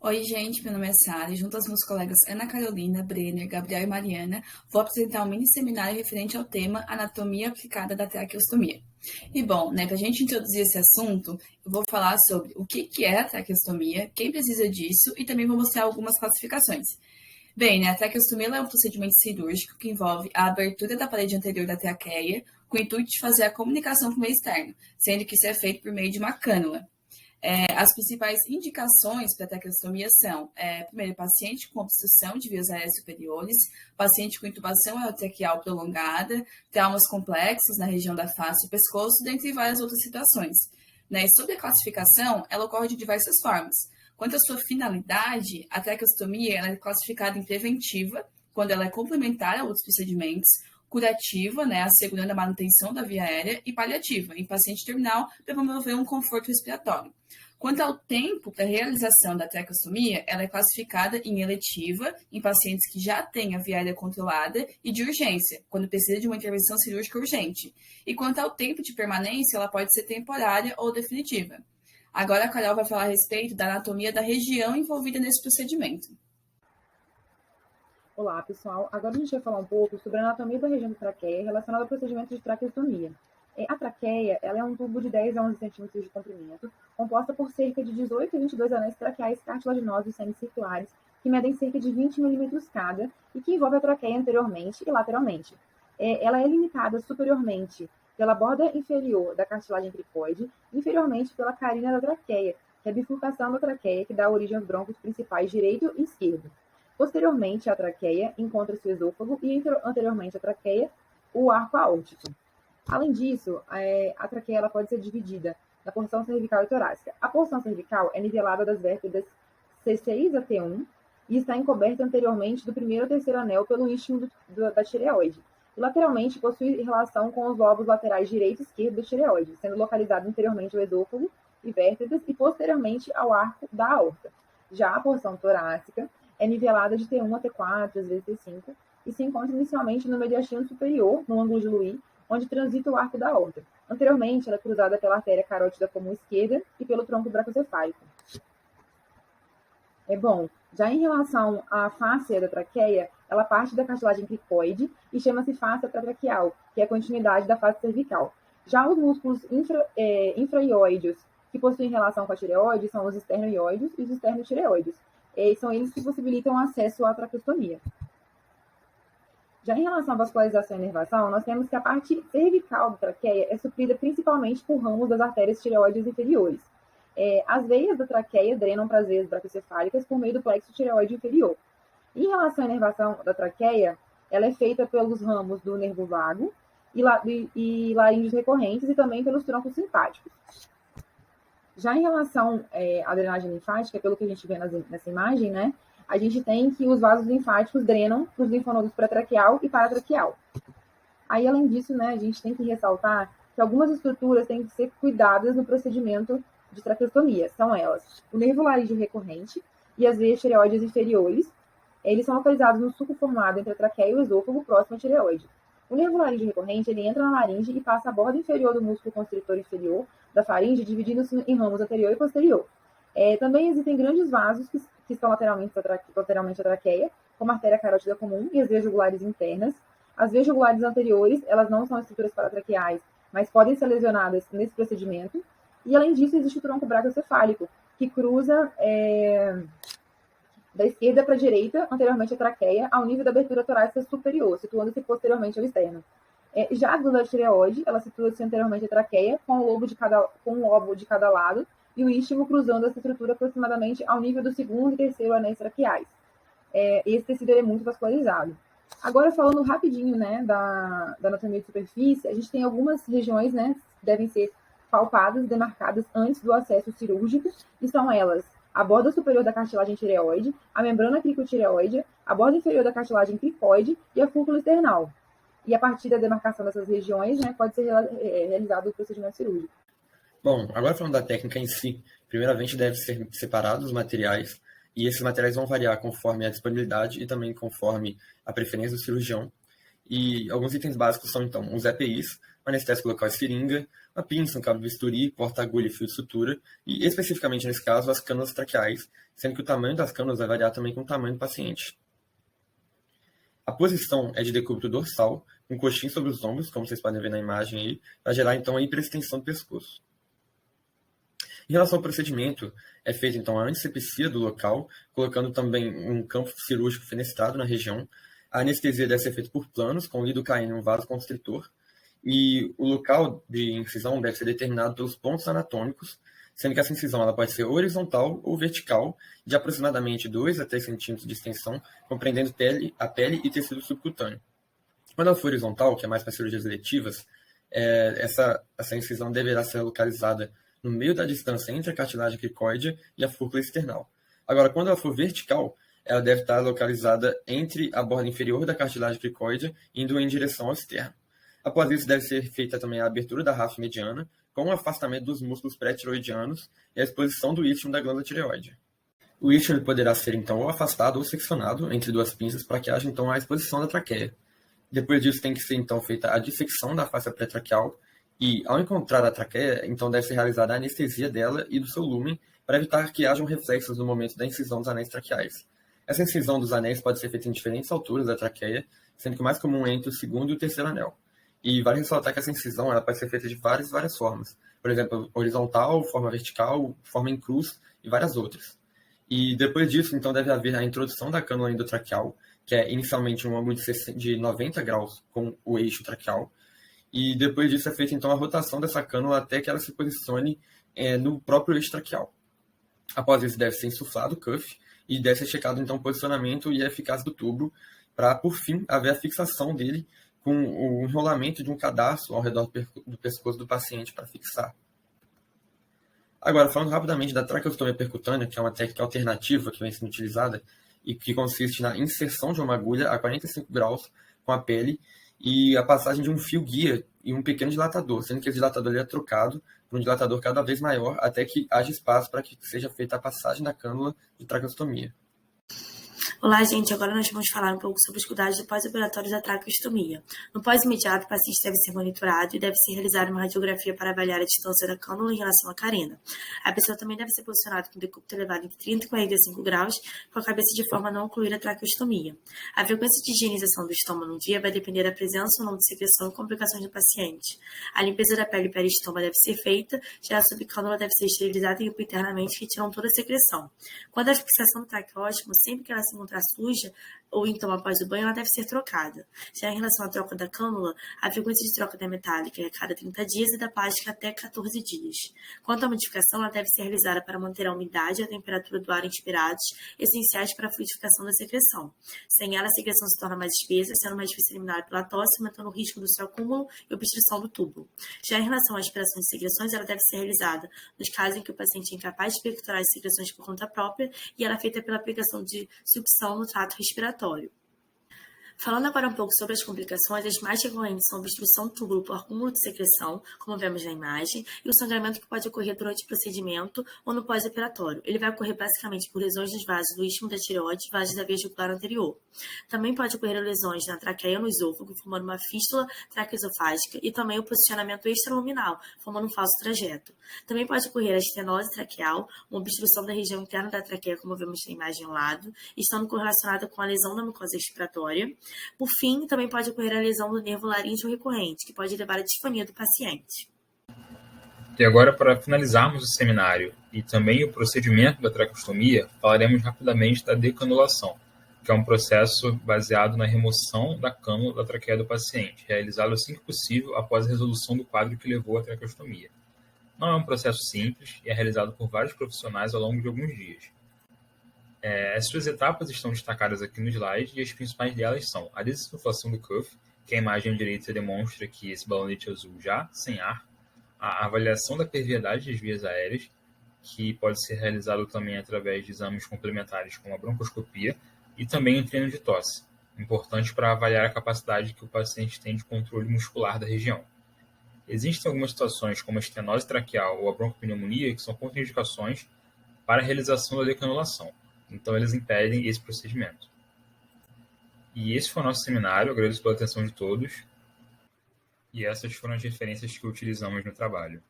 Oi, gente, meu nome é Sara e junto aos meus colegas Ana Carolina, Brenner, Gabriel e Mariana, vou apresentar um mini seminário referente ao tema Anatomia Aplicada da Traqueostomia. E bom, para a gente introduzir esse assunto, eu vou falar sobre o que é a traqueostomia, quem precisa disso e também vou mostrar algumas classificações. Bem, a traqueostomia é um procedimento cirúrgico que envolve a abertura da parede anterior da traqueia com o intuito de fazer a comunicação com o meio externo, sendo que isso é feito por meio de uma cânula. As principais indicações para a traqueostomia são, primeiro, paciente com obstrução de vias aéreas superiores, paciente com intubação aerotraqueal prolongada, traumas complexos na região da face e pescoço, dentre várias outras situações. E sobre a classificação, ela ocorre de diversas formas. Quanto à sua finalidade, a traqueostomia ela é classificada em preventiva, quando ela é complementar a outros procedimentos, curativa, assegurando a manutenção da via aérea, e paliativa, em paciente terminal, para promover um conforto respiratório. Quanto ao tempo para a realização da traqueostomia, ela é classificada em eletiva, em pacientes que já têm a via aérea controlada, e de urgência, quando precisa de uma intervenção cirúrgica urgente. E quanto ao tempo de permanência, ela pode ser temporária ou definitiva. Agora a Carol vai falar a respeito da anatomia da região envolvida nesse procedimento. Olá, pessoal. Agora a gente vai falar um pouco sobre a anatomia da região da traqueia relacionada ao procedimento de traqueostomia. A traqueia ela é um tubo de 10 a 11 centímetros de comprimento, composta por cerca de 18 a 22 anéis traqueais cartilaginosos semicirculares, que medem cerca de 20 milímetros cada e que envolve a traqueia anteriormente e lateralmente. Ela é limitada superiormente pela borda inferior da cartilagem cricoide e inferiormente pela carina da traqueia, que é a bifurcação da traqueia que dá origem aos brônquios principais direito e esquerdo. Posteriormente à traqueia, encontra-se o esôfago e anteriormente à traqueia, o arco aórtico. Além disso, a traqueia ela pode ser dividida na porção cervical e torácica. A porção cervical é nivelada das vértebras C6 a T1 e está encoberta anteriormente do primeiro ao terceiro anel pelo istmo da tireoide. E lateralmente possui relação com os lobos laterais direito e esquerdo da tireoide, sendo localizado anteriormente ao esôfago e vértebras e posteriormente ao arco da aorta. Já a porção torácica é nivelada de T1 a T4, às vezes T5, e se encontra inicialmente no mediastino superior, no ângulo de Louis, onde transita o arco da aorta. Anteriormente, ela é cruzada pela artéria carótida comum esquerda e pelo tronco bracocefálico. Já em relação à fáscia da traqueia, ela parte da cartilagem cricoide e chama-se fáscia traqueal, que é a continuidade da face cervical. Já os músculos infraioideos, que possuem relação com a tireoide, são os esternoioides e os esternotireoides. São eles que possibilitam o acesso à traqueostomia. Já em relação à vascularização e inervação, nós temos que a parte cervical da traqueia é suprida principalmente por ramos das artérias tireoides inferiores. As veias da traqueia drenam para as veias bracocefálicas por meio do plexo tireoide inferior. Em relação à inervação da traqueia, ela é feita pelos ramos do nervo vago e laríngeos recorrentes e também pelos troncos simpáticos. Já em relação à drenagem linfática, pelo que a gente vê nessa imagem, a gente tem que os vasos linfáticos drenam para os linfonodos pré-traqueal e paratraqueal. Aí, além disso, a gente tem que ressaltar que algumas estruturas têm que ser cuidadas no procedimento de traqueostomia. São elas o nervo laríngeo recorrente e as veias tireoides inferiores. Eles são localizados no sulco formado entre a traqueia e o esôfago, próximo à tireoide. O nervo laríngeo recorrente ele entra na laringe e passa a borda inferior do músculo constritor inferior da faringe, dividindo-se em ramos anterior e posterior. Também existem grandes vasos que estão lateralmente à traqueia, como a artéria carótida comum e as veias jugulares internas. As veias jugulares anteriores, elas não são estruturas paratraqueais, mas podem ser lesionadas nesse procedimento. E, além disso, existe o tronco bracocefálico, que cruza da esquerda para a direita, anteriormente à traqueia, ao nível da abertura torácica superior, situando-se posteriormente ao externo. Já a glândula tireoide, ela situa-se anteriormente à traqueia, com um lobo de cada lado, e o istmo cruzando essa estrutura aproximadamente ao nível do segundo e terceiro anéis traqueais. Esse tecido é muito vascularizado. Agora, falando rapidinho da anatomia de superfície, a gente tem algumas regiões que devem ser palpadas, demarcadas antes do acesso cirúrgico, e são elas a borda superior da cartilagem tireoide, a membrana cricotireoide, a borda inferior da cartilagem cricoide e a fúrcula external. E a partir da demarcação dessas regiões, pode ser realizado o procedimento cirúrgico. Bom, agora falando da técnica em si, primeiramente deve ser separados os materiais, e esses materiais vão variar conforme a disponibilidade e também conforme a preferência do cirurgião. E alguns itens básicos são, então, os EPIs, o anestésico local e seringa, uma pinça, um cabo de bisturi, porta-agulha e fio de sutura, e, especificamente nesse caso, as cânulas traqueais, sendo que o tamanho das cânulas vai variar também com o tamanho do paciente. A posição é de decúbito dorsal, com coxim sobre os ombros, como vocês podem ver na imagem aí, para gerar, então, a hiperextensão do pescoço. Em relação ao procedimento, é feita, então, a antisepsia do local, colocando também um campo cirúrgico fenestrado na região. A anestesia deve ser feita por planos, com lidocaína e um vasoconstritor, e o local de incisão deve ser determinado pelos pontos anatômicos, sendo que essa incisão ela pode ser horizontal ou vertical, de aproximadamente 2 a 3 centímetros de extensão, compreendendo a pele e tecido subcutâneo. Quando ela for horizontal, que é mais para cirurgias eletivas, essa incisão deverá ser localizada no meio da distância entre a cartilagem cricóidea e a fúrcula external. Agora, quando ela for vertical, ela deve estar localizada entre a borda inferior da cartilagem cricóidea, indo em direção ao externo. Após isso, deve ser feita também a abertura da ráfia mediana, com o afastamento dos músculos pré-tiroidianos e a exposição do istmo da glândula tireoide. O istmo poderá ser, então, ou afastado ou seccionado entre duas pinças para que haja, então, a exposição da traqueia. Depois disso, tem que ser, então, feita a dissecção da face pré-traqueal e, ao encontrar a traqueia, então, deve ser realizada a anestesia dela e do seu lúmen para evitar que hajam reflexos no momento da incisão dos anéis traqueais. Essa incisão dos anéis pode ser feita em diferentes alturas da traqueia, sendo que o mais comum é entre o segundo e o terceiro anel. E vale ressaltar que essa incisão ela pode ser feita de várias formas. Por exemplo, horizontal, forma vertical, forma em cruz e várias outras. E depois disso, então, deve haver a introdução da cânula endotraqueal, que é inicialmente um ângulo de 90 graus com o eixo traqueal. E depois disso é feita, então, a rotação dessa cânula até que ela se posicione no próprio eixo traqueal. Após isso, deve ser insuflado o cuff e deve ser checado, então, o posicionamento e a eficácia do tubo para, por fim, haver a fixação dele com o enrolamento de um cadarço ao redor do pescoço do paciente para fixar. Agora, falando rapidamente da traqueostomia percutânea, que é uma técnica alternativa que vem sendo utilizada e que consiste na inserção de uma agulha a 45 graus com a pele e a passagem de um fio guia e um pequeno dilatador, sendo que esse dilatador é trocado por um dilatador cada vez maior até que haja espaço para que seja feita a passagem da cânula de traqueostomia. Olá, gente. Agora nós vamos falar um pouco sobre os cuidados do pós-operatório da traqueostomia. No pós-imediato, o paciente deve ser monitorado e deve ser realizada uma radiografia para avaliar a distância da cânula em relação à carena. A pessoa também deve ser posicionada com o decúbito elevado entre 30 e 45 graus, com a cabeça de forma a não ocluir a traqueostomia. A frequência de higienização do estômago no dia vai depender da presença ou não de secreção e complicações do paciente. A limpeza da pele peristoma deve ser feita, já a subcânula deve ser esterilizada e limpa internamente, retirando toda a secreção. Quando a fixação do traqueóstomo, sempre que ela se encontrar suja, ou então após o banho, ela deve ser trocada. Já em relação à troca da cânula, a frequência de troca da metálica é a cada 30 dias e da plástica até 14 dias. Quanto à modificação, ela deve ser realizada para manter a umidade e a temperatura do ar inspirados, essenciais para a fluidificação da secreção. Sem ela, a secreção se torna mais espessa, sendo mais difícil eliminar pela tosse, aumentando o risco do seu acúmulo e obstrução do túbulo. Já em relação à aspiração de secreções, ela deve ser realizada nos casos em que o paciente é incapaz de percutar as secreções por conta própria e ela é feita pela aplicação de sucção no trato respiratório. Falando agora um pouco sobre as complicações, as mais recorrentes são obstrução do túbulo por acúmulo de secreção, como vemos na imagem, e o sangramento que pode ocorrer durante o procedimento ou no pós-operatório. Ele vai ocorrer basicamente por lesões dos vasos do istmo da tireoide e vasos da veia jugular anterior. Também pode ocorrer lesões na traqueia ou no esôfago, formando uma fístula traqueosofágica, e também o posicionamento extraluminal, formando um falso trajeto. Também pode ocorrer a estenose traqueal, uma obstrução da região interna da traqueia, como vemos na imagem ao lado, estando correlacionada com a lesão da mucosa respiratória. Por fim, também pode ocorrer a lesão do nervo laríngeo recorrente, que pode levar à disfonia do paciente. E agora, para finalizarmos o seminário e também o procedimento da traqueostomia, falaremos rapidamente da decanulação, que é um processo baseado na remoção da cânula da traqueia do paciente, realizado assim que possível após a resolução do quadro que levou à traqueostomia. Não é um processo simples e é realizado por vários profissionais ao longo de alguns dias. As suas etapas estão destacadas aqui no slide e as principais delas são a desinsuflação do cuff, que a imagem à direita demonstra que esse balonete azul já sem ar, a avaliação da perviedade das vias aéreas, que pode ser realizado também através de exames complementares como a broncoscopia e também em treino de tosse, importante para avaliar a capacidade que o paciente tem de controle muscular da região. Existem algumas situações como a estenose traqueal ou a broncopneumonia que são contraindicações para a realização da decanulação. Então, eles impedem esse procedimento. E esse foi o nosso seminário, agradeço pela atenção de todos. E essas foram as referências que utilizamos no trabalho.